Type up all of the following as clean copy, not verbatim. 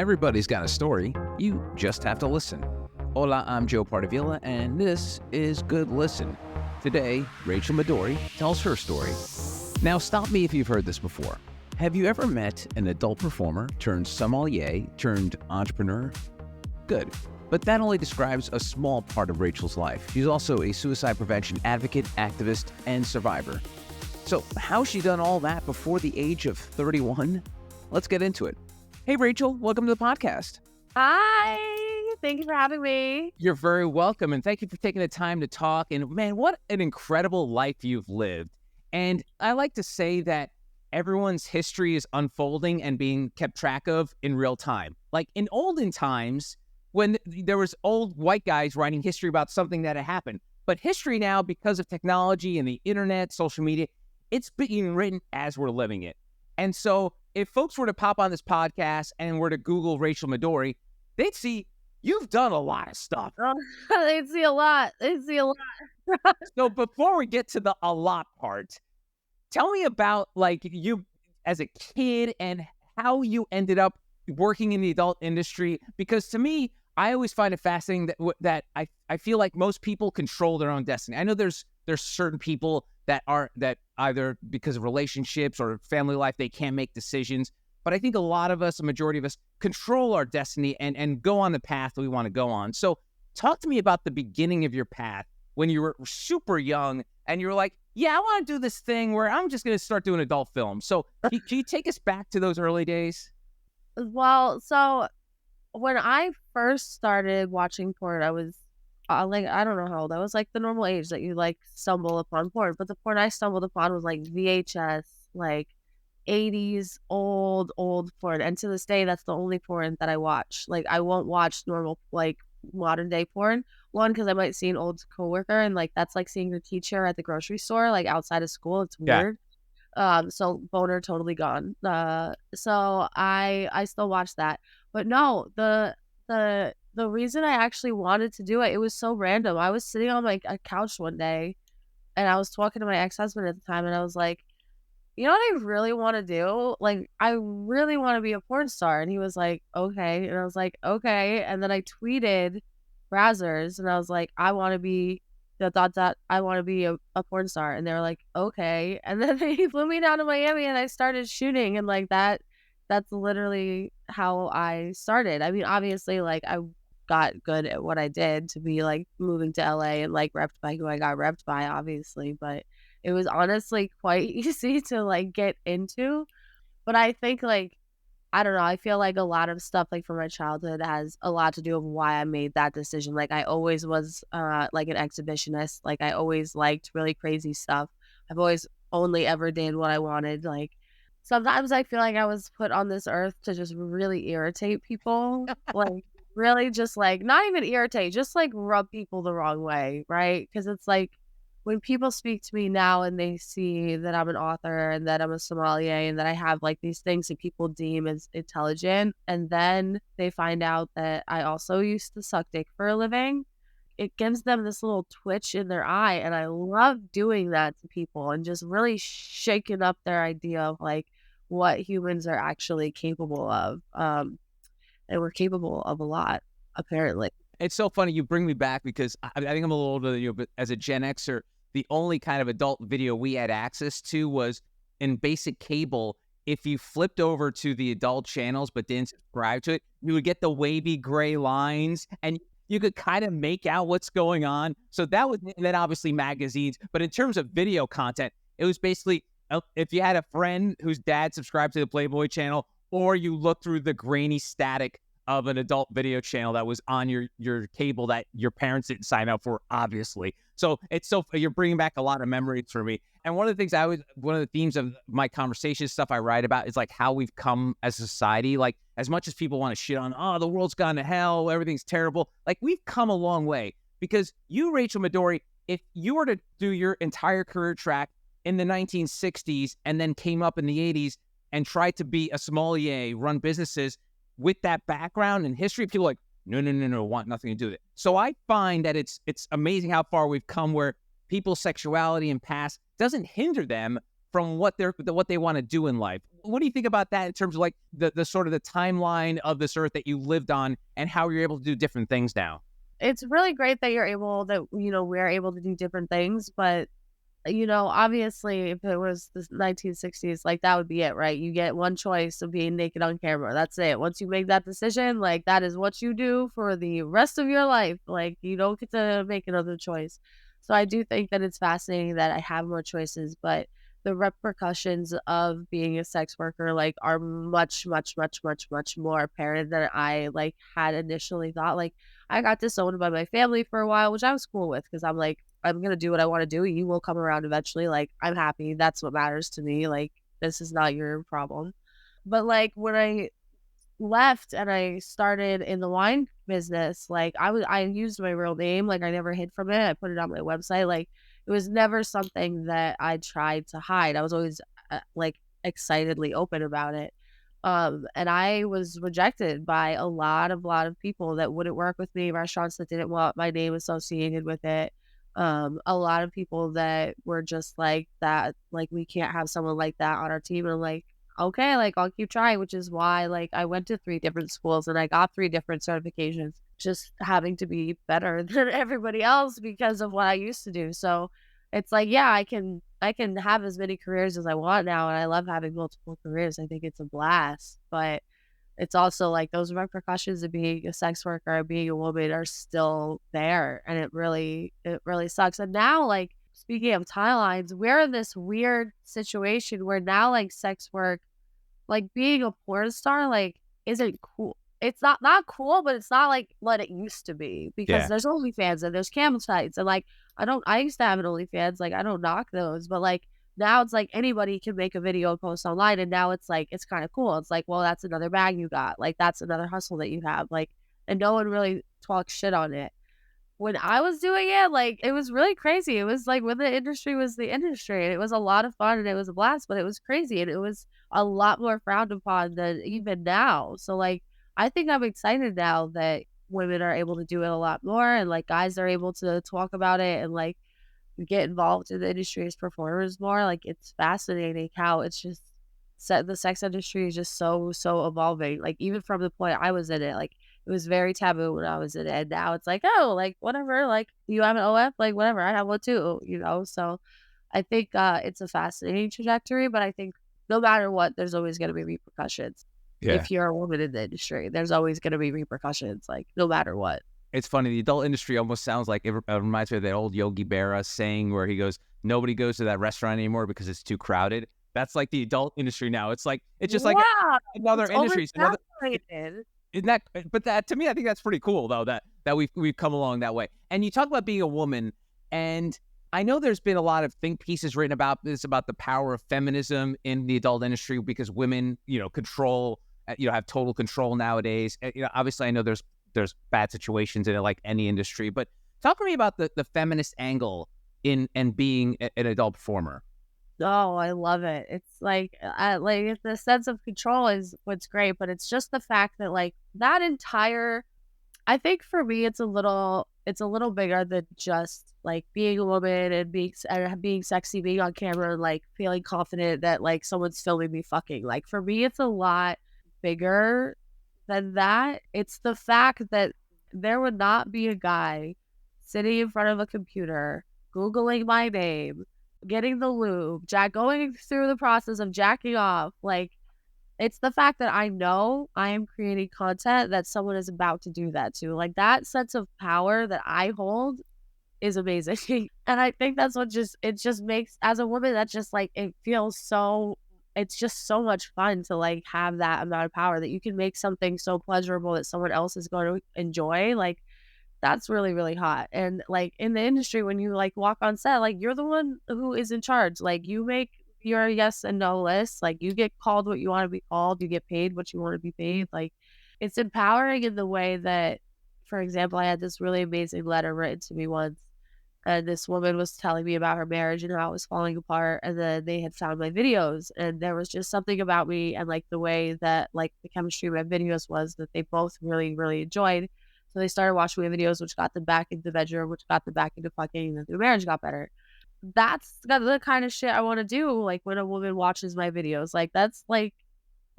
Everybody's got a story. You just have to listen. Hola, I'm Joe Pardavila, and this is Good Listen. Today, Rachael Madori tells her story. Now, stop me if you've heard this before. Have you ever met an adult performer turned sommelier turned entrepreneur? Good. But that only describes a small part of Rachael's life. She's also a suicide prevention advocate, activist, and survivor. So how's she done all that before the age of 31? Let's get into it. Hey, Rachael, welcome to the podcast. Hi, thank you for having me. You're very welcome, and thank you for taking the time to talk. And man, what an incredible life you've lived. And I like to say that everyone's history is unfolding and being kept track of in real time. Like in olden times, when there was old white guys writing history about something that had happened. But history now, because of technology and the internet, social media, it's being written as we're living it. And so if folks were to pop on this podcast and were to Google Rachael Madori, they'd see you've done a lot of stuff. They'd see a lot. So before we get to the a lot part, tell me about like you as a kid and how you ended up working in the adult industry. Because to me, I always find it fascinating that I feel like most people control their own destiny. I know there's certain people that either because of relationships or family life, they can't make decisions. But I think a lot of us, a majority of us, control our destiny and go on the path that we want to go on. So talk to me about the beginning of your path when you were super young and you were like, yeah, I want to do this thing where I'm just going to start doing adult films. So can you take us back to those early days? Well, so when I first started watching porn, I was I don't know how old. I was like the normal age that you like stumble upon porn. But the porn I stumbled upon was like VHS, like 80s old porn. And to this day, that's the only porn that I watch. Like I won't watch normal like modern day porn. One, because I might see an old coworker and like that's like seeing your teacher at the grocery store, like outside of school. It's weird. So boner totally gone. So I still watch that. But no, the reason I actually wanted to do it, it was so random. I was sitting on like a couch one day and I was talking to my ex-husband at the time and I was like, you know what I really want to do? Like, I really want to be a porn star. And he was like, okay. And I was like, okay. And then I tweeted Brazzers and I was like, I want to be I want to be a porn star. And they were like, okay. And then they flew me down to Miami and I started shooting and like that's literally how I started. I mean, obviously like I got good at what I did to be like moving to LA and like repped by who I got repped by, obviously, but it was honestly quite easy to like get into. But I think like, I don't know, I feel like a lot of stuff like from my childhood has a lot to do with why I made that decision. Like I always was like an exhibitionist. Like I always liked really crazy stuff. I've always only ever did what I wanted. Like sometimes I feel like I was put on this earth to just really irritate people. Like really just like not even irritate, just like rub people the wrong way, right? Because it's like when people speak to me now and they see that I'm an author and that I'm a sommelier and that I have like these things that people deem as intelligent, and then they find out that I also used to suck dick for a living, it gives them this little twitch in their eye. And I love doing that to people and just really shaking up their idea of like what humans are actually capable of. And we're capable of a lot, apparently. It's so funny you bring me back because I think I'm a little older than you, but as a Gen Xer, the only kind of adult video we had access to was in basic cable. If you flipped over to the adult channels but didn't subscribe to it, you would get the wavy gray lines and you could kind of make out what's going on. So that was, and then obviously magazines. But in terms of video content, it was basically if you had a friend whose dad subscribed to the Playboy channel, or you look through the grainy static of an adult video channel that was on your cable that your parents didn't sign up for, obviously. So you're bringing back a lot of memories for me. And one of the things one of the themes of my conversation stuff I write about is like how we've come as a society. Like as much as people want to shit on, oh, the world's gone to hell, everything's terrible. Like we've come a long way because you, Rachael Madori, if you were to do your entire career track in the 1960s and then came up in the 80s and tried to be a sommelier, run businesses with that background and history, people are like, no, want nothing to do with it. So I find that it's amazing how far we've come where people's sexuality and past doesn't hinder them from what they want to do in life. What do you think about that in terms of like the sort of the timeline of this earth that you lived on and how you're able to do different things now? It's really great that we're able to do different things, but obviously, if it was the 1960s, like, that would be it, right? You get one choice of being naked on camera. That's it. Once you make that decision, like, that is what you do for the rest of your life. Like, you don't get to make another choice. So I do think that it's fascinating that I have more choices, but the repercussions of being a sex worker, like, are much, much, much, much, much more apparent than I, like, had initially thought. Like, I got disowned by my family for a while, which I was cool with because I'm like, I'm gonna do what I wanna do. You will come around eventually. Like, I'm happy. That's what matters to me. Like, this is not your problem. But, like, when I left and I started in the wine business, like, I used my real name. Like, I never hid from it. I put it on my website. Like, it was never something that I tried to hide. I was always, like, excitedly open about it. And I was rejected by a lot of people that wouldn't work with me, restaurants that didn't want my name associated with it. A lot of people that were just like that, like, we can't have someone like that on our team. And I'm like, okay, like, I'll keep trying, which is why, like, I went to 3 different schools and I got 3 different certifications, just having to be better than everybody else because of what I used to do. So it's like, yeah, I can have as many careers as I want now, and I love having multiple careers. I think it's a blast, but it's also like those repercussions of being a sex worker or being a woman are still there, and it really sucks. And now, like, speaking of timelines, we're in this weird situation where now, like, sex work, like, being a porn star, like, isn't cool. It's not cool, but it's not like what it used to be because Yeah. there's OnlyFans and there's cam sites and, like, I used to have an OnlyFans, like, I don't knock those, but, like, now it's like anybody can make a video and post online, and now it's like, it's kinda cool. It's like, well, that's another bag you got, like, that's another hustle that you have, like, and no one really talks shit on it. When I was doing it, like, it was really crazy. It was like when the industry was the industry, and it was a lot of fun, and it was a blast, but it was crazy, and it was a lot more frowned upon than even now. So, like, I think I'm excited now that women are able to do it a lot more, and, like, guys are able to talk about it and, like, get involved in the industry as performers more. Like, it's fascinating how it's just the sex industry is just so evolving. Like, even from the point I was in it, like, it was very taboo when I was in it. And now it's like, oh, like, whatever, like, you have an OF, like, whatever, I have one too. So I think it's a fascinating trajectory, but I think no matter what, there's always gonna be repercussions. Yeah. If you're a woman in the industry, there's always gonna be repercussions, like, no matter what. It's funny. The adult industry almost sounds like it reminds me of that old Yogi Berra saying where he goes, "Nobody goes to that restaurant anymore because it's too crowded." That's like the adult industry now. It's just like Yeah, another it's industry. It's another. oversaturated. Isn't that? But that to me, I think that's pretty cool though. That we've come along that way. And you talk about being a woman, and I know there's been a lot of think pieces written about this, about the power of feminism in the adult industry because women, control, have total control nowadays. Obviously, I know there's bad situations in it, like any industry. But talk to me about the feminist angle in and being an adult performer. Oh, I love it. It's like, the sense of control is what's great, but it's just the fact that, like, that entire I think for me it's a little bigger than just, like, being a woman and being sexy, being on camera, and, like, feeling confident that, like, someone's filming me fucking. Like, for me, it's a lot bigger than that. It's the fact that there would not be a guy sitting in front of a computer, Googling my name, getting the lube, going through the process of jacking off. Like, it's the fact that I know I am creating content that someone is about to do that to. Like, that sense of power that I hold is amazing. And I think that's it just makes, as a woman, that just, like, it feels so, it's just so much fun to, like, have that amount of power that you can make something so pleasurable that someone else is going to enjoy. Like, that's really, really hot. And, like, in the industry, when you, like, walk on set, like, you're the one who is in charge. Like, you make your yes and no list. Like, you get called what you want to be called. You get paid what you want to be paid. Like, it's empowering in the way that, for example, I had this really amazing letter written to me once, and this woman was telling me about her marriage and how it was falling apart, and then they had found my videos, and there was just something about me and, like, the way that, like, the chemistry of my videos was that they both really, really enjoyed. So they started watching my videos, which got them back into the bedroom, which got them back into fucking, and the marriage got better. the kind of shit I want to do. Like when a woman watches my videos,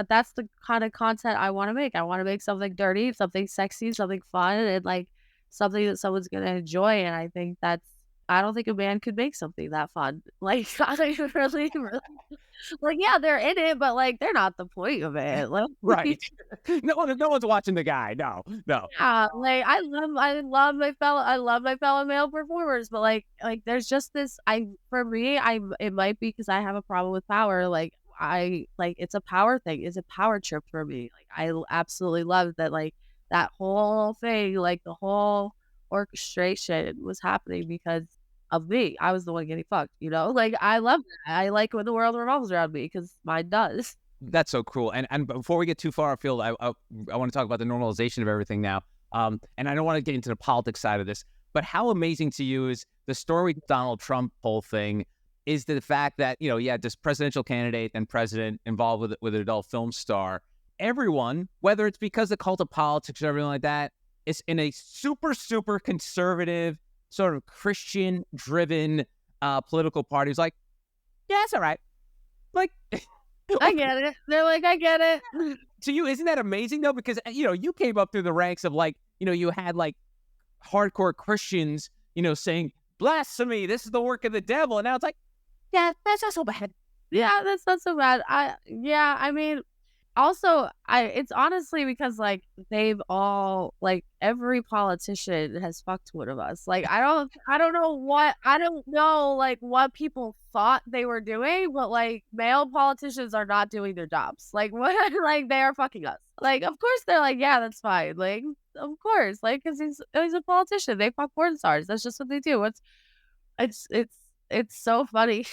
that's the kind of content I want to make. I want to make something dirty, something sexy, something fun, and like something that someone's gonna enjoy. And I don't think a man could make something that fun. Like I don't really like, yeah, they're in it, but like they're not the point of it. Like Right. No one's watching the guy. No, no. yeah, like I love my fellow male performers, but there's just this I for me, it might be because I have a problem with power. Like I like it's a power thing. It's a power trip for me. Like absolutely love that that whole thing, like the whole orchestration was happening because of me. I was the one getting fucked, you know? Like I love that. I like when the world revolves around me because mine does. That's so cool. And before we get too far afield, I want to talk about the normalization of everything now. And I don't want to get into the politics side of this, but how amazing to you is the story with Donald Trump whole thing is the fact that, this presidential candidate and president involved with an adult film star. Everyone, whether it's because of the cult of politics or everything like that, is in a super, super conservative, sort of Christian-driven political party. It's like, yeah, it's all right. Like, I get it. They're like, I get it. to you, isn't that amazing though? Because you came up through the ranks of you had like hardcore Christians, saying blasphemy, this is the work of the devil, and now it's like, yeah, that's not so bad. Yeah, that's not so bad. I mean, also, it's honestly because they've all every politician has fucked one of us. Like I don't know what people thought they were doing, but male politicians are not doing their jobs. Like what they are fucking us. Like of course they're like, yeah, that's fine. Like of course, because he's a politician. They fuck porn stars. That's just what they do. It's it's so funny.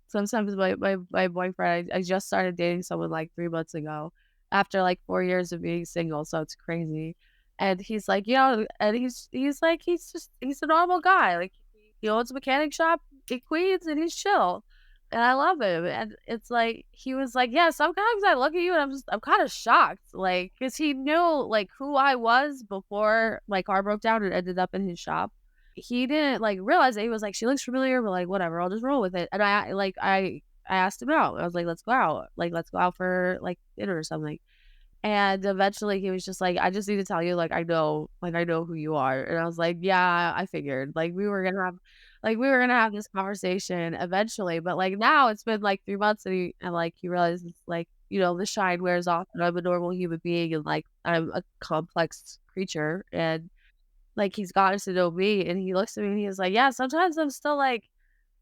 Sometimes my boyfriend, I just started dating someone 3 months ago after 4 years of being single, so it's crazy. And he's like, and he's like, he's a normal guy. Like he owns a mechanic shop in Queens and he's chill. And I love him. And it's like he was like, yeah, sometimes I look at you and I'm kind of shocked. Because he knew who I was before my car broke down and ended up in his shop. He didn't realize it. He was like, she looks familiar, but whatever, I'll just roll with it. And I asked him out. I was like, let's go out. Let's go out for dinner or something. And eventually he was just like, I just need to tell you, I know who you are. And I was like, yeah, I figured we were gonna have this conversation eventually. But now it's been 3 months and he realizes the shine wears off and I'm a normal human being and I'm a complex creature. And he's gotten to know me and he looks at me and he's like, yeah, sometimes I'm still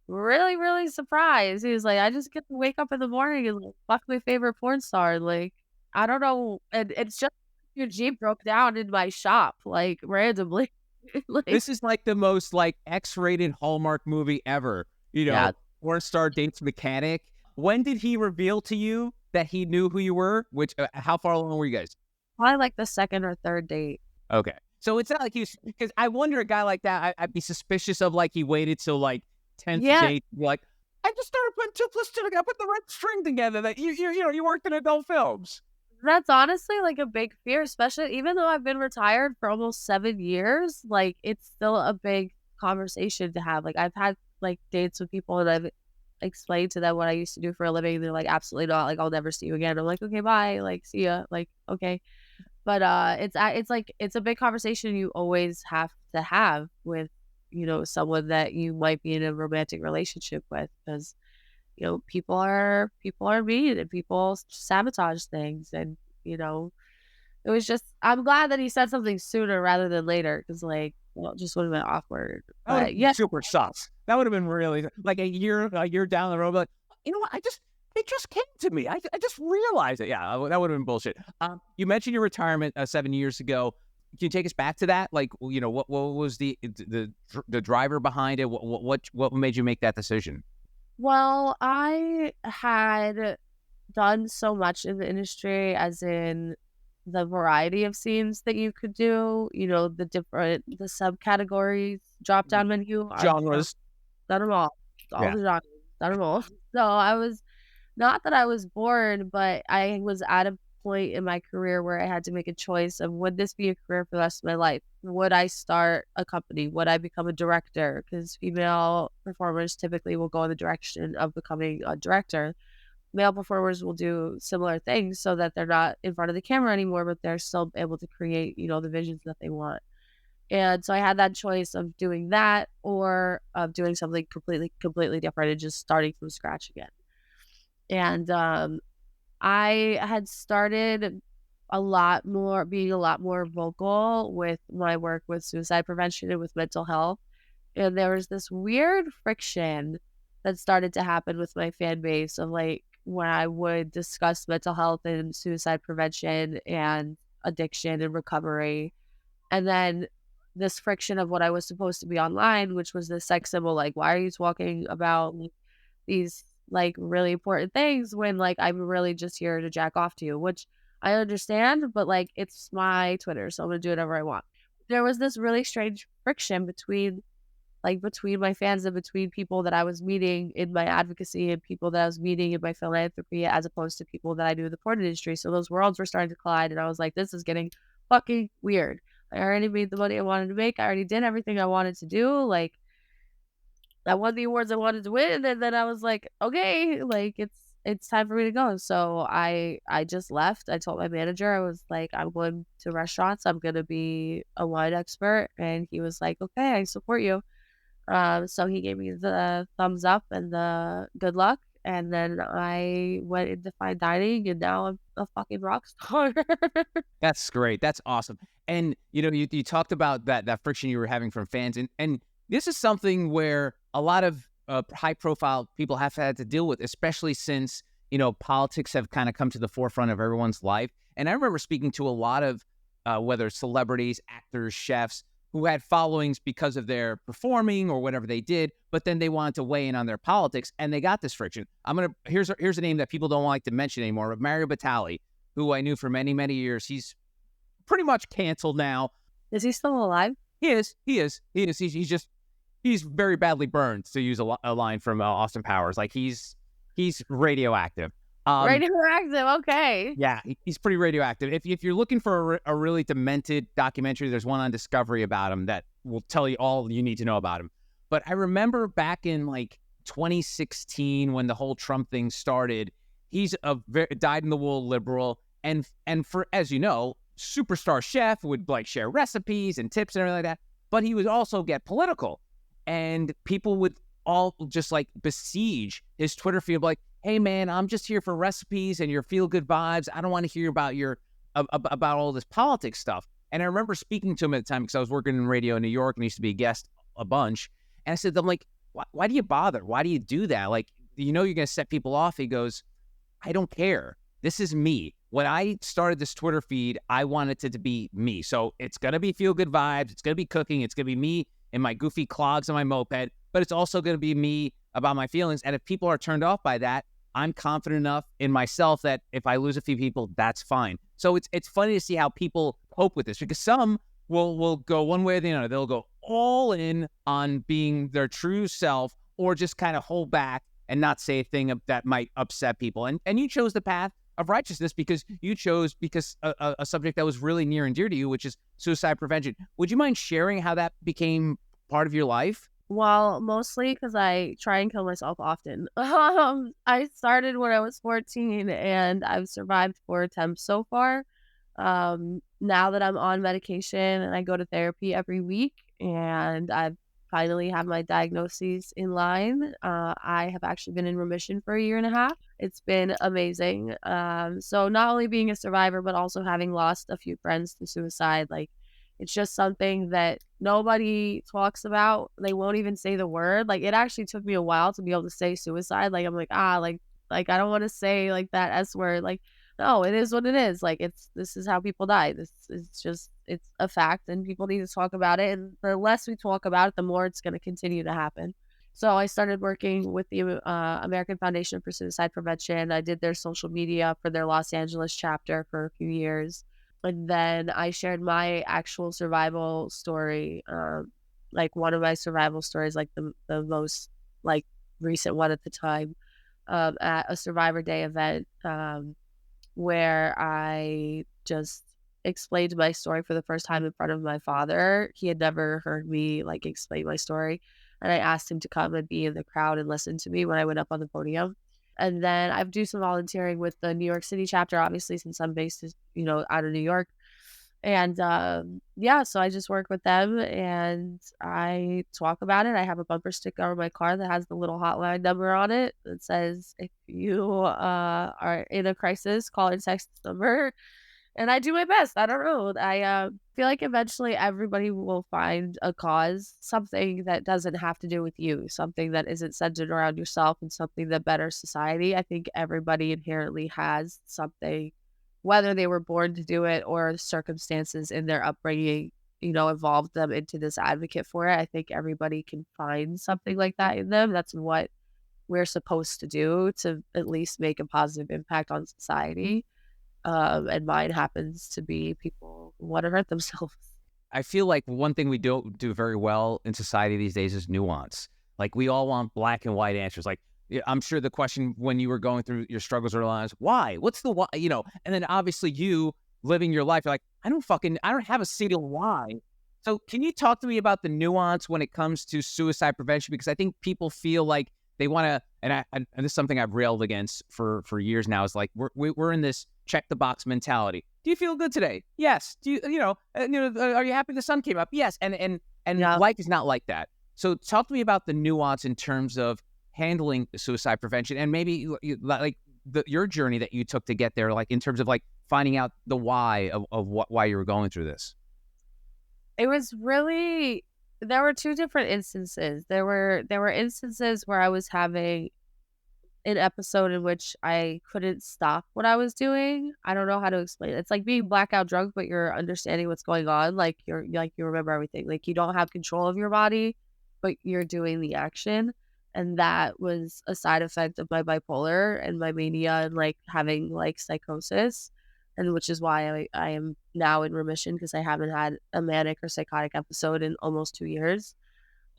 really, really surprised. He was like, I just get to wake up in the morning and fuck my favorite porn star. I don't know. And it's just your Jeep broke down in my shop, randomly. This is the most X-rated Hallmark movie ever. Yeah. Porn star dates mechanic. When did he reveal to you that he knew who you were? Which, how far along were you guys? Probably the second or third date. Okay. So it's not like he's, because I wonder a guy like that, I'd be suspicious of he waited till 10th date, be like, I just started putting 2 plus 2 together, put the right string together that you worked in adult films. That's honestly a big fear, especially even though I've been retired for almost 7 years, it's still a big conversation to have. I've had dates with people and I've explained to them what I used to do for a living. And they're like, absolutely not. I'll never see you again. I'm like, okay, bye. See ya. Okay. But it's a big conversation you always have to have with someone that you might be in a romantic relationship with because people are mean and people sabotage things and it was just I'm glad that he said something sooner rather than later because it just would have been awkward. But yeah, super sus. That would have been really a year down the road. But you know what? It just came to me. I just realized it. Yeah, that would have been bullshit. You mentioned your retirement 7 years ago. Can you take us back to that? What was the driver behind it? What made you make that decision? Well, I had done so much in the industry, as in the variety of scenes that you could do. The subcategories, drop down menu, Genres. Done them all the genres, done them all. So I was. Not that I was bored, but I was at a point in my career where I had to make a choice of would this be a career for the rest of my life? would I start a company? Would I become a director? Because female performers typically will go in the direction of becoming a director. Male performers will do similar things so that they're not in front of the camera anymore, but they're still able to create, the visions that they want. And so I had that choice of doing that or of doing something completely different and just starting from scratch again. And I had started being a lot more vocal with my work with suicide prevention and with mental health. And there was this weird friction that started to happen with my fan base of like when I would discuss mental health and suicide prevention and addiction and recovery. And then this friction of what I was supposed to be online, which was this sex symbol, like, why are you talking about these like really important things when like I'm really just here to jack off to you, which I understand, but like it's my Twitter, so I'm gonna do whatever I want. There was this really strange friction between my fans and between people that I was meeting in my advocacy and people that I was meeting in my philanthropy as opposed to people that I knew in the porn industry. So those worlds were starting to collide and I was like, this is getting fucking weird. I already made the money I wanted to make. I already did everything I wanted to do. Like I won the awards I wanted to win, and then I was like, okay, like it's time for me to go. So I just left. I told my manager, I was like, I'm going to restaurants. I'm gonna be a wine expert, and he was like, okay, I support you. So he gave me the thumbs up and the good luck, and then I went into fine dining, and now I'm a fucking rock star. That's great. That's awesome. And you talked about that friction you were having from fans, and this is something where a lot of high profile people have had to deal with, especially since politics have kind of come to the forefront of everyone's life. And I remember speaking to a lot of whether celebrities, actors, chefs who had followings because of their performing or whatever they did, but then they wanted to weigh in on their politics, and they got this friction. Here's a name that people don't like to mention anymore, but Mario Batali, who I knew for many, many years. He's pretty much canceled now. Is he still alive? He is. He's very badly burned, to use a line from Austin Powers. Like he's radioactive. Radioactive. Okay. Yeah, he's pretty radioactive. If you're looking for a really demented documentary, there's one on Discovery about him that will tell you all you need to know about him. But I remember back in like 2016 when the whole Trump thing started, he's a dyed-in-the-wool liberal, and for, as you know, superstar chef would like share recipes and tips and everything like that. But he would also get political, and people would all just like besiege his Twitter feed, like, hey man, I'm just here for recipes and your feel good vibes. I don't want to hear about about all this politics stuff. And I remember speaking to him at the time because I was working in radio in New York and I used to be a guest a bunch. And I said, I'm like, why do you bother? Why do you do that? Like, you're going to set people off. He goes, I don't care. This is me. When I started this Twitter feed, I wanted it to be me. So it's going to be feel good vibes. It's going to be cooking. It's going to be me in my goofy clogs on my moped, but it's also going to be me about my feelings. And if people are turned off by that, I'm confident enough in myself that if I lose a few people, that's fine. So it's funny to see how people cope with this, because some will go one way or the other. They'll go all in on being their true self, or just kind of hold back and not say a thing that might upset people. And you chose the path of righteousness because a subject that was really near and dear to you, which is suicide prevention. Would you mind sharing how that became part of your life? Well, mostly because I try and kill myself often. I started when I was 14 and I've survived 4 attempts so far. Now that I'm on medication and I go to therapy every week and I've finally have my diagnoses in line, I have actually been in remission for a year and a half. It's been amazing. So not only being a survivor, but also having lost a few friends to suicide, like it's just something that nobody talks about. They won't even say the word. Like it actually took me a while to be able to say suicide. Like I'm like, like I don't want to say like that S word. Like, no, it is what it is. Like this is how people die. This is just, it's a fact and people need to talk about it. And the less we talk about it, the more it's going to continue to happen. So I started working with the American Foundation for Suicide Prevention. I did their social media for their Los Angeles chapter for a few years. And then I shared my actual survival story, like one of my survival stories, like the most like recent one at the time, at a Survivor Day event, where I just explained my story for the first time in front of my father. He had never heard me like explain my story. And I asked him to come and be in the crowd and listen to me when I went up on the podium. And then I do some volunteering with the New York City chapter, obviously, since I'm based, out of New York. And yeah, so I just work with them and I talk about it. I have a bumper sticker on my car that has the little hotline number on it that says, if you are in a crisis, call and text this number. And I do my best. I don't know. I feel like eventually everybody will find a cause, something that doesn't have to do with you, something that isn't centered around yourself and something that betters society. I think everybody inherently has something, whether they were born to do it or circumstances in their upbringing, evolved them into this advocate for it. I think everybody can find something like that in them. That's what we're supposed to do to at least make a positive impact on society. And mine happens to be people who want to hurt themselves. I feel like one thing we don't do very well in society these days is nuance. Like we all want black and white answers. Like I'm sure the question when you were going through your struggles early on is why? What's the why? And then obviously you living your life, you're like, I don't have a single why. So can you talk to me about the nuance when it comes to suicide prevention? Because I think people feel like they want to, and this is something I've railed against for years now, is like we're in this check the box mentality. Do you feel good today? Yes. Do are you happy the sun came up? Yes. And Yeah. life is not like that. So talk to me about the nuance in terms of handling suicide prevention and maybe like your journey that you took to get there, like in terms of like finding out the why of why you were going through this. It was really, there were two different instances. There were instances where I was having an episode in which I couldn't stop what I was doing. I don't know how to explain it. It's like being blackout drunk, but you're understanding what's going on. Like you remember everything. Like you don't have control of your body, but you're doing the action. And that was a side effect of my bipolar and my mania and like having like psychosis. And which is why I am now in remission because I haven't had a manic or psychotic episode in almost 2 years.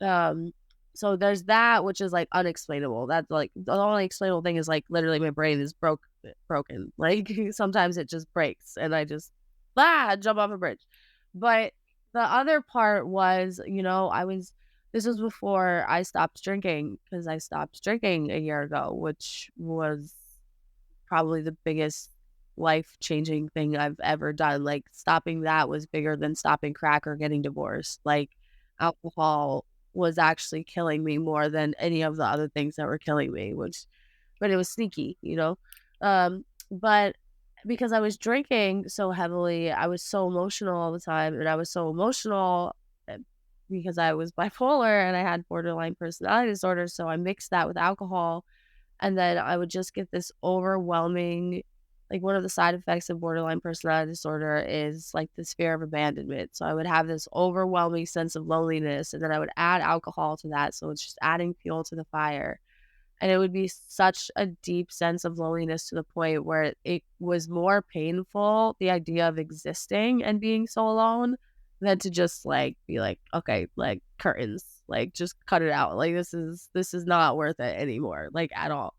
Um, so there's that, which is like unexplainable. That's like the only explainable thing is like literally my brain is broken. Like sometimes it just breaks and I just jump off a bridge. But the other part was, this was before I stopped drinking because I stopped drinking a year ago, which was probably the biggest life-changing thing I've ever done. Like stopping that was bigger than stopping crack or getting divorced. Like alcohol was actually killing me more than any of the other things that were killing me, but it was sneaky, but because I was drinking so heavily, I was so emotional all the time, and I was so emotional because I was bipolar and I had borderline personality disorder, so I mixed that with alcohol, and then I would just get this overwhelming, like one of the side effects of borderline personality disorder is like this fear of abandonment. So I would have this overwhelming sense of loneliness and then I would add alcohol to that. So it's just adding fuel to the fire. And it would be such a deep sense of loneliness to the point where it was more painful, the idea of existing and being so alone, than to just like be like, okay, like curtains, like just cut it out. Like this is not worth it anymore, like at all.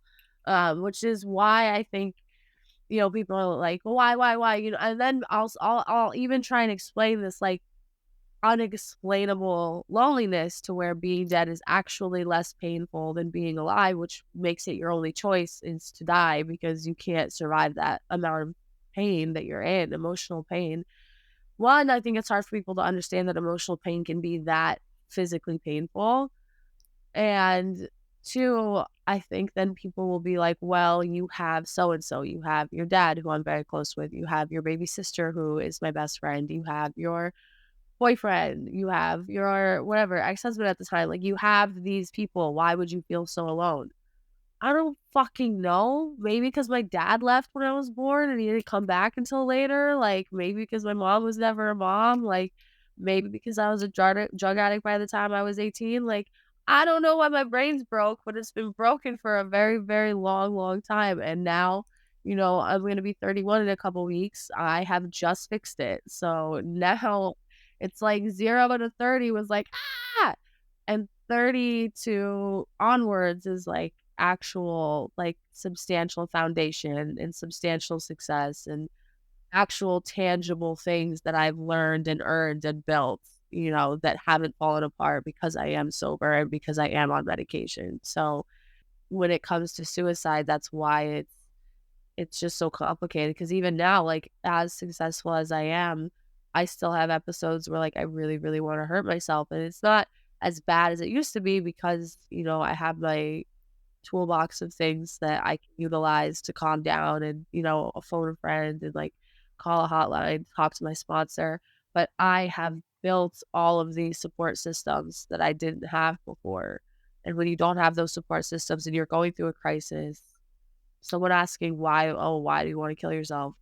Which is why I think, people are like, well, why, and then I'll even try and explain this like unexplainable loneliness to where being dead is actually less painful than being alive, which makes it your only choice is to die because you can't survive that amount of pain that you're in, emotional pain. One, I think it's hard for people to understand that emotional pain can be that physically painful. And two, I think then people will be like, well, you have so and so, you have your dad, who I'm very close with, you have your baby sister, who is my best friend, you have your boyfriend, you have your whatever, ex-husband at the time. Like, you have these people. Why would you feel so alone? I don't fucking know. Maybe because my dad left when I was born and he didn't come back until later. Like, maybe because my mom was never a mom. Like, maybe because I was a drug addict by the time I was 18. Like, I don't know why my brain's broke, but it's been broken for a very, very long, long time. And now, I'm going to be 31 in a couple weeks. I have just fixed it. So now it's like 0 to 30 was like, and 30 to onwards is like actual, like substantial foundation and substantial success. And actual tangible things that I've learned and earned and built, that haven't fallen apart because I am sober and because I am on medication. So when it comes to suicide, that's why it's just so complicated, because even now, like, as successful as I am, I still have episodes where, like, I really, really wanna hurt myself, and it's not as bad as it used to be because, I have my toolbox of things that I can utilize to calm down and, phone a friend and, like, call a hotline, talk to my sponsor, but I have built all of these support systems that I didn't have before, and when you don't have those support systems and you're going through a crisis, someone asking why, "Oh, why do you wanna kill yourself?"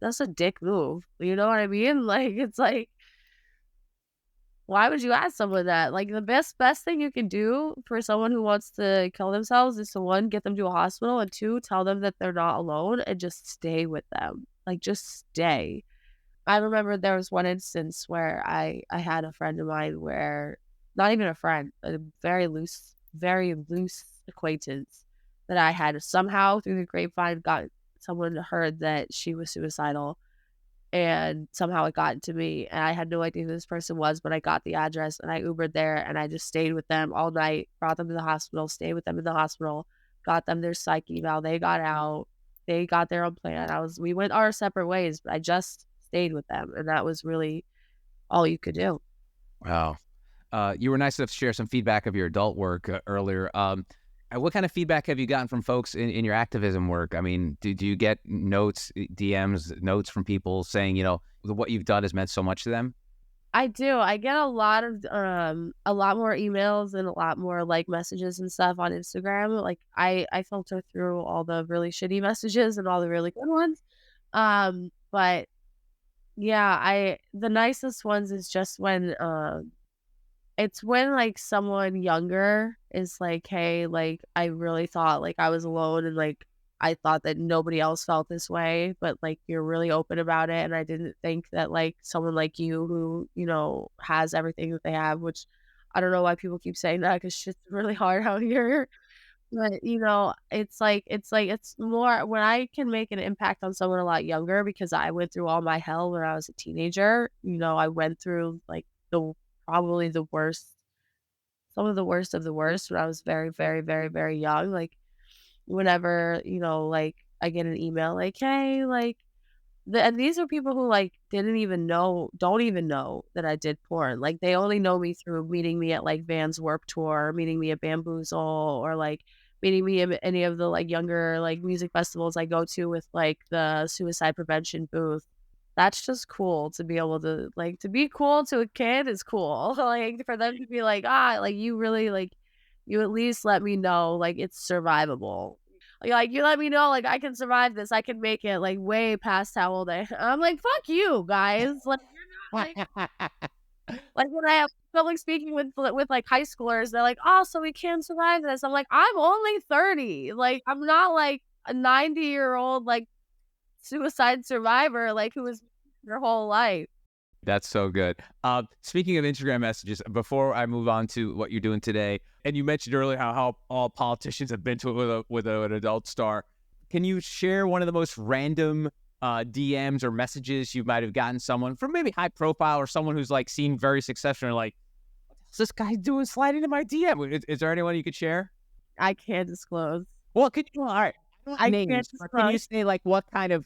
That's a dick move, you know what I mean? Like, it's like, why would you ask someone that? Like, the best thing you can do for someone who wants to kill themselves is to, 1, get them to a hospital, and 2, tell them that they're not alone and just stay with them. Like, just stay. I remember there was one instance where I had a friend of mine where, not even a friend, a very loose acquaintance that I had somehow through the grapevine got someone heard that she was suicidal, and somehow it got to me, and I had no idea who this person was, but I got the address and I Ubered there and I just stayed with them all night, brought them to the hospital, stayed with them in the hospital, got them their psych eval, they got out, they got their own plan. We went our separate ways, but I just stayed with them, and that was really all you could do. Wow. You were nice enough to share some feedback of your adult work earlier. What kind of feedback have you gotten from folks in your activism work? I mean, do you get notes, DMs, notes from people saying, what you've done has meant so much to them? I do. I get a lot more emails and a lot more, like, messages and stuff on Instagram. Like, I filter through all the really shitty messages and all the really good ones. But yeah, the nicest ones is just when, it's when, like, someone younger is like, "Hey, like, I really thought, like, I was alone and, like, I thought that nobody else felt this way, but, like, you're really open about it, and I didn't think that, like, someone like you who, has everything that they have," which I don't know why people keep saying that, 'cause shit's really hard out here. But, it's more when I can make an impact on someone a lot younger, because I went through all my hell when I was a teenager. I went through, like, the probably the worst some of the worst of the worst when I was very, very, very, very young. Like, whenever, like, I get an email like, "Hey," like, and these are people who, like, don't even know that I did porn. Like, they only know me through meeting me at, like, Vans Warped Tour, meeting me at Bamboozle, or, like, meeting me at any of the, like, younger, like, music festivals I go to with, like, the suicide prevention booth. That's just cool to be able to, like, to be cool to a kid is cool. Like, for them to be like, "Ah, like, you really, like, you at least let me know, like, it's survivable." Like, "You let me know, like, I can survive this, I can make it, like, way past how old I." I'm like, "Fuck you, guys." Like, you're not, like, when I have public speaking with, like, high schoolers, they're like, "Oh, so we can survive this." I'm like, "I'm only 30." Like, I'm not, like, a 90-year-old, like, suicide survivor, like, who was their whole life. That's so good. Speaking of Instagram messages, before I move on to what you're doing today, and you mentioned earlier how all politicians have been to it with an adult star. Can you share one of the most random DMs or messages you might have gotten someone from maybe high profile or someone who's like seemed very successful and like, what's this guy doing sliding into my DM? Is there anyone you could share? I can't disclose. Well, could you? All right, not I can't names, but can you disclose. say like what kind of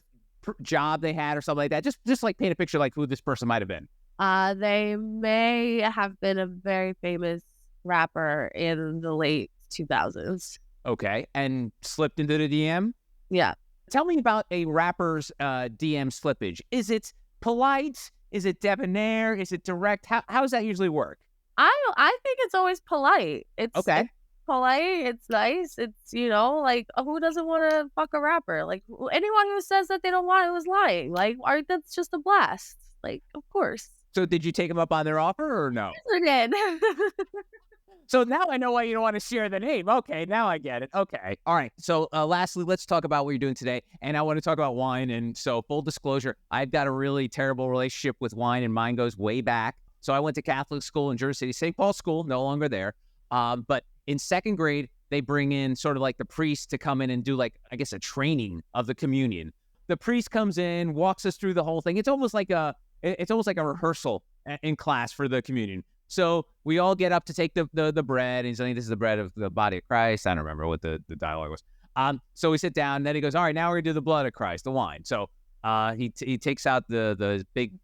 job they had or something like that? Just like paint a picture like who this person might have been. They may have been a very famous rapper in the late 2000s. Okay, and slipped into the DM. Yeah. Tell me about a rapper's DM slippage. Is it polite? Is it debonair? Is it direct? How does that usually work? I think it's always polite. Okay. It's polite, it's nice, it's, like, who doesn't wanna fuck a rapper? Like, anyone who says that they don't want it was lying. Like, that's just a blast. Like, of course. So did you take them up on their offer or no? Yes, I did. So now I know why you don't want to share the name. Okay, now I get it. Okay. All right. So lastly, let's talk about what you're doing today. And I want to talk about wine. And so full disclosure, I've got a really terrible relationship with wine and mine goes way back. So I went to Catholic school in Jersey City, St. Paul's School, no longer there. But in second grade, they bring in sort of like the priest to come in and do like, I guess, a training of the communion. the priest comes in, walks us through the whole thing. It's almost like a rehearsal in class for the communion. So we all get up to take the bread, and he's saying, "This is the bread of the body of Christ." I don't remember what the dialogue was. So we sit down, and then he goes, "All right, now we're gonna do the blood of Christ, the wine." So he takes out the big,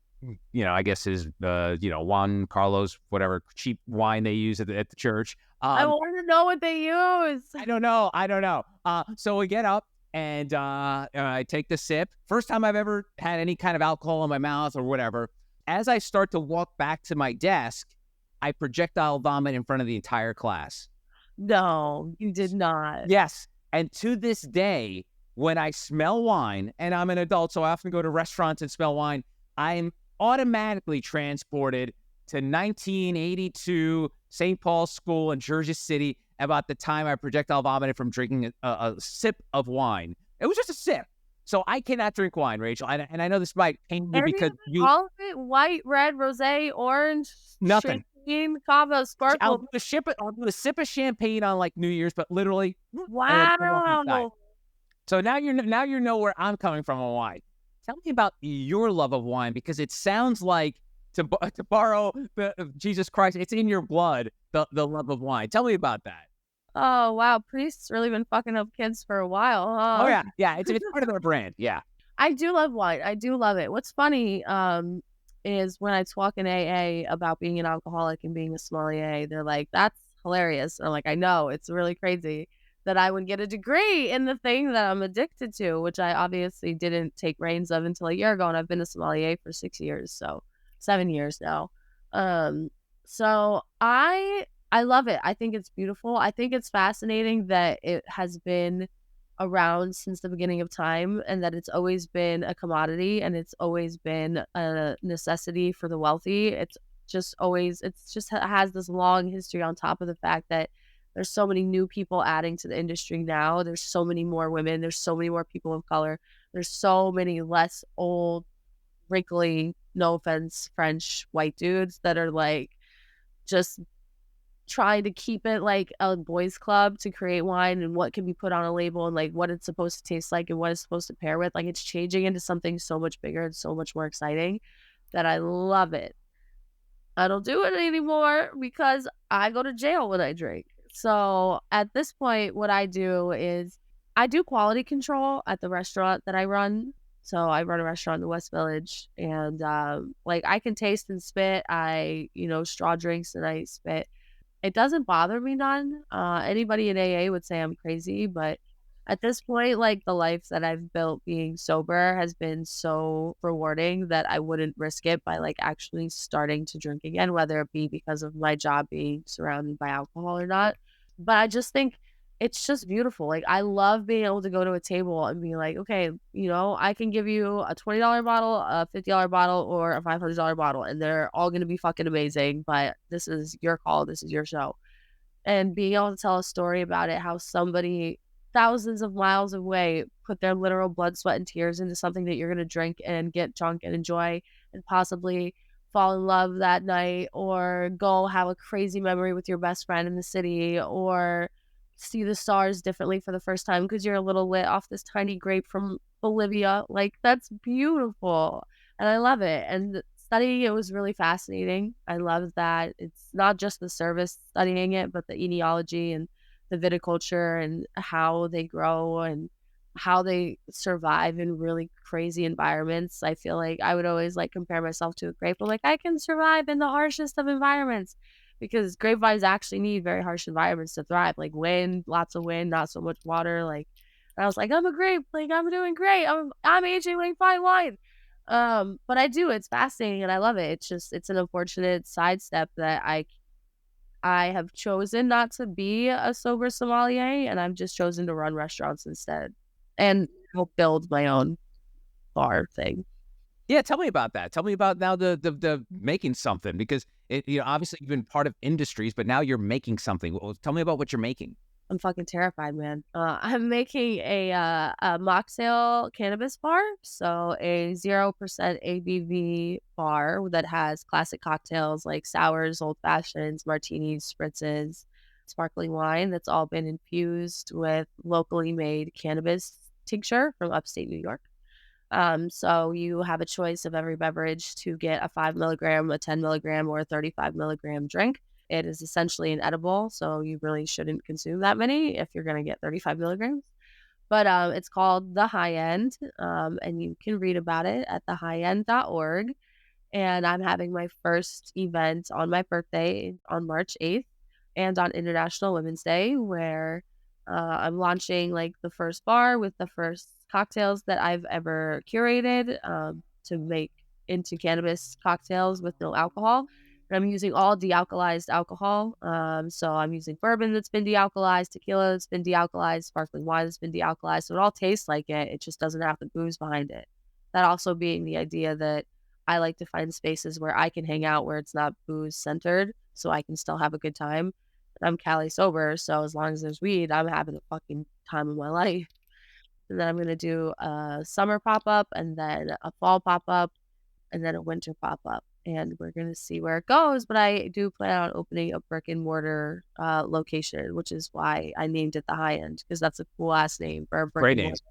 I guess his Juan Carlos, whatever cheap wine they use at the church. I want to know what they use. I don't know. So we get up, and I take the sip. First time I've ever had any kind of alcohol in my mouth or whatever. As I start to walk back to my desk, I projectile vomit in front of the entire class. No, you did not. Yes. And to this day, when I smell wine, and I'm an adult, so I often go to restaurants and smell wine, I'm automatically transported to 1982 St. Paul's School in Jersey City about the time I projectile vomited from drinking a sip of wine. It was just a sip. So I cannot drink wine, Rachel. And I know this might pain you because all of it, white, red, rosé, orange, nothing. Champagne, Cava, sparkle. I'll do a sip of champagne on like New Year's, but literally. Wow. So now you know where I'm coming from on wine. Tell me about your love of wine, because it sounds like, to borrow Jesus Christ, it's in your blood, the love of wine. Tell me about that. Oh, wow. Priests really been fucking up kids for a while, huh? Oh, yeah. Yeah, it's part of their brand. Yeah. I do love wine. I do love it. What's funny is when I talk in AA about being an alcoholic and being a sommelier, they're like, that's hilarious. I'm like, I know. It's really crazy that I would get a degree in the thing that I'm addicted to, which I obviously didn't take reins of until a year ago. And I've been a sommelier for 6 years. So 7 years now. So I love it. I think it's beautiful. I think it's fascinating that it has been around since the beginning of time, and that it's always been a commodity, and it's always been a necessity for the wealthy. It has this long history on top of the fact that there's so many new people adding to the industry now. There's so many more women. There's so many more people of color. There's so many less old, wrinkly, no offense, French white dudes that are like just trying to keep it like a boys club to create wine and what can be put on a label and like what it's supposed to taste like and what it's supposed to pair with. Like, it's changing into something so much bigger and so much more exciting that I love it. I don't do it anymore because I go to jail when I drink. So at this point, what I do is I do quality control at the restaurant that I run. So I run a restaurant in the West Village, and like, I can taste and spit. I, straw drinks and I spit. It doesn't bother me none. Anybody in AA would say I'm crazy, but at this point, like, the life that I've built being sober has been so rewarding that I wouldn't risk it by like actually starting to drink again, whether it be because of my job being surrounded by alcohol or not. But I just think it's just beautiful. Like, I love being able to go to a table and be like, okay, I can give you a $20 bottle, a $50 bottle, or a $500 bottle, and they're all going to be fucking amazing. But this is your call. This is your show. And being able to tell a story about it, how somebody thousands of miles away put their literal blood, sweat, and tears into something that you're going to drink and get drunk and enjoy and possibly fall in love that night, or go have a crazy memory with your best friend in the city, or see the stars differently for the first time because you're a little lit off this tiny grape from Bolivia. Like, that's beautiful. And I love it. And studying it was really fascinating. I love that it's not just the service studying it, but the etiology and the viticulture and how they grow and how they survive in really crazy environments. I feel like I would always like compare myself to a grape. I'm like, I can survive in the harshest of environments, because grapevines actually need very harsh environments to thrive, like wind, lots of wind, not so much water. Like, and I was like, I'm a grape, like, I'm doing great. I'm aging like fine wine. But it's fascinating and I love it. It's an unfortunate sidestep that I have chosen not to be a sober sommelier, and I've just chosen to run restaurants instead and help build my own bar thing. Yeah, tell me about that. Tell me about now the making something, because obviously you've been part of industries, but now you're making something. Well, tell me about what you're making. I'm fucking terrified, man. I'm making a mocktail cannabis bar, so a 0% ABV bar that has classic cocktails like sours, old fashions, martinis, spritzes, sparkling wine that's all been infused with locally made cannabis tincture from upstate New York. So you have a choice of every beverage to get a 5 milligram, a 10 milligram, or a 35 milligram drink. It is essentially an edible, so you really shouldn't consume that many if you're going to get 35 milligrams. But it's called The High End, and you can read about it at thehighend.org. And I'm having my first event on my birthday on March 8th and on International Women's Day, where I'm launching like the first bar with the first cocktails that I've ever curated to make into cannabis cocktails with no alcohol. And I'm using all dealcoholized alcohol. So I'm using bourbon that's been dealcoholized, tequila that's been dealcoholized, sparkling wine that's been dealcoholized. So it all tastes like it. It just doesn't have the booze behind it. That also being the idea that I like to find spaces where I can hang out where it's not booze centered, so I can still have a good time. I'm Cali sober, so as long as there's weed, I'm having a fucking time of my life. And then I'm gonna do a summer pop up, and then a fall pop up, and then a winter pop up, and we're gonna see where it goes. But I do plan on opening a brick and mortar location, which is why I named it The High End, because that's a cool ass name for a brick Great and name. mortar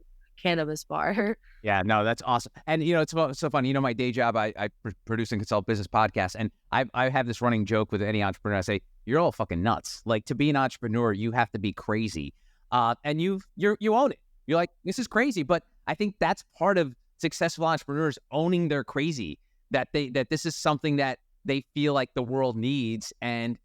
cannabis bar. Yeah, no, that's awesome. And it's so funny. My day job, I produce and consult business podcasts, and I have this running joke with any entrepreneur. I say, "You're all fucking nuts. Like, to be an entrepreneur, you have to be crazy." And you own it. You're like, this is crazy, but I think that's part of successful entrepreneurs owning their crazy. That this is something that they feel like the world needs. And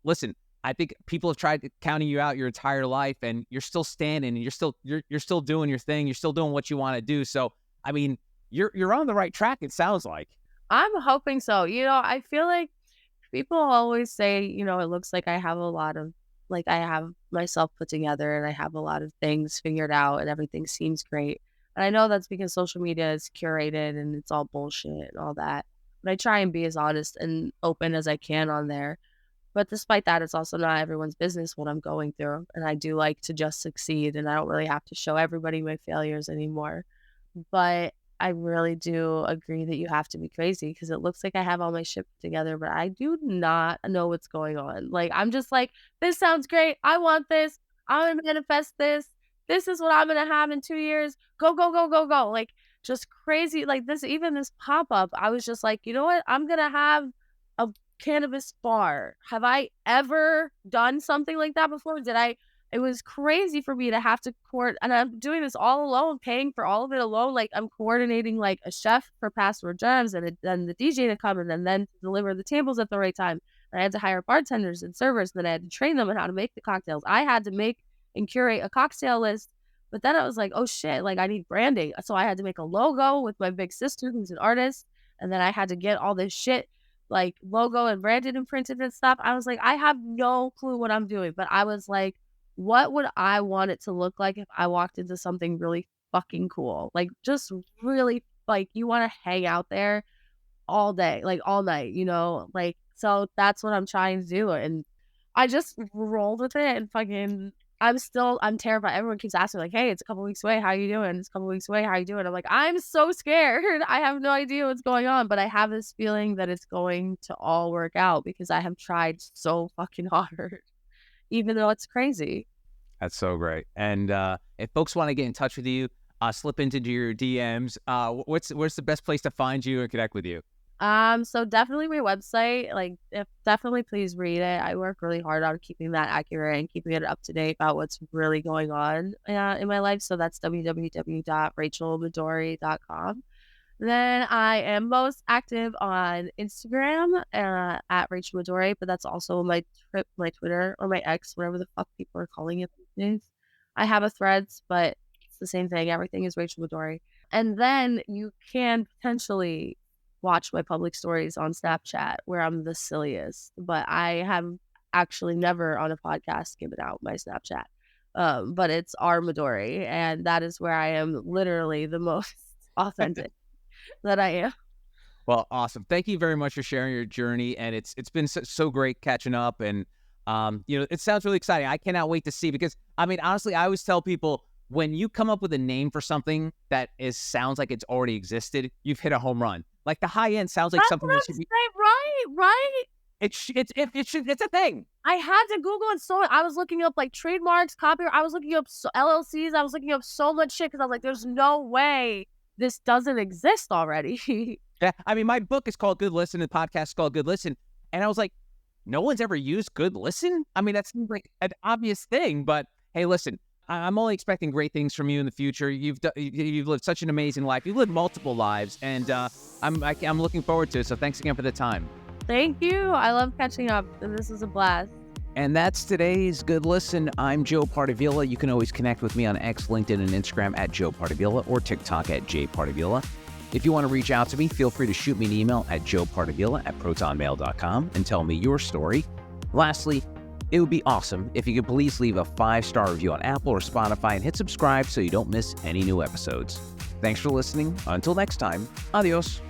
listen, I think people have tried counting you out your entire life, and you're still standing, and you're still doing your thing. You're still doing what you want to do. So, I mean, you're on the right track. It sounds like. I'm hoping so. I feel like people always say, it looks like I have a lot of, like, I have myself put together and I have a lot of things figured out and everything seems great. And I know that's because social media is curated and it's all bullshit and all that. But I try and be as honest and open as I can on there. But despite that, it's also not everyone's business what I'm going through. And I do like to just succeed, and I don't really have to show everybody my failures anymore. But I really do agree that you have to be crazy, because it looks like I have all my shit together, but I do not know what's going on. Like, I'm just like, this sounds great. I want this. I'm going to manifest this. This is what I'm going to have in 2 years. Go, go, go, go, go. Like, just crazy. Like even this pop up, I was just like, you know what? I'm going to have a cannabis bar. Have I ever done something like that before? It was crazy for me to have to and I'm doing this all alone, paying for all of it alone. Like, I'm coordinating like a chef for Password Germs, and then the DJ to come, and then to deliver the tables at the right time. And I had to hire bartenders and servers, and then I had to train them on how to make the cocktails. I had to make and curate a cocktail list. But then I was like, oh shit, like, I need branding. So I had to make a logo with my big sister, who's an artist. And then I had to get all this shit, like, logo and branded and printed and stuff. I was like, I have no clue what I'm doing. But I was like, what would I want it to look like if I walked into something really fucking cool? Like, just really, like, you want to hang out there all day, like all night, Like, so that's what I'm trying to do. And I just rolled with it, and fucking, I'm terrified. Everyone keeps asking, like, hey, it's a couple weeks away. How you doing? It's a couple weeks away. How you doing? I'm like, I'm so scared. I have no idea what's going on, but I have this feeling that it's going to all work out, because I have tried so fucking hard, even though it's crazy. That's so great. And if folks want to get in touch with you, slip into your DMs, where's the best place to find you and connect with you? So definitely my website. Like, definitely please read it. I work really hard on keeping that accurate and keeping it up to date about what's really going on in my life. So that's www.rachelmadori.com. Then I am most active on Instagram at Rachael Madori, but that's also my Twitter, or my X, whatever the fuck people are calling it these days. I have a Threads, but it's the same thing. Everything is Rachael Madori. And then you can potentially watch my public stories on Snapchat, where I'm the silliest, but I have actually never on a podcast given out my Snapchat. But it's R Madori, and that is where I am literally the most authentic that I am. Well, awesome. Thank you very much for sharing your journey, and it's been so great catching up, and it sounds really exciting. I cannot wait to see, because I mean, honestly, I always tell people, when you come up with a name for something that sounds like it's already existed, you've hit a home run. Like, the High End sounds like something that should be right. It's a thing. I had to Google it, so I was looking up like trademarks, copyright. I was looking up LLCs. I was looking up so much shit, because I was like, there's no way this doesn't exist already. Yeah, I mean, my book is called Good Listen, and the podcast is called Good Listen, and I was like, no one's ever used Good Listen? I mean, that seems like an obvious thing, but hey, listen, I'm only expecting great things from you in the future. You've lived such an amazing life. You've lived multiple lives, and I'm looking forward to it, so thanks again for the time. Thank you. I love catching up, and this was a blast. And that's today's Good Listen. I'm Joe Pardavila. You can always connect with me on X, LinkedIn, and Instagram at Joe Pardavila or TikTok at J Pardavila. If you want to reach out to me, feel free to shoot me an email at joepardavila@protonmail.com and tell me your story. Lastly, it would be awesome if you could please leave a 5-star review on Apple or Spotify and hit subscribe so you don't miss any new episodes. Thanks for listening. Until next time, adios.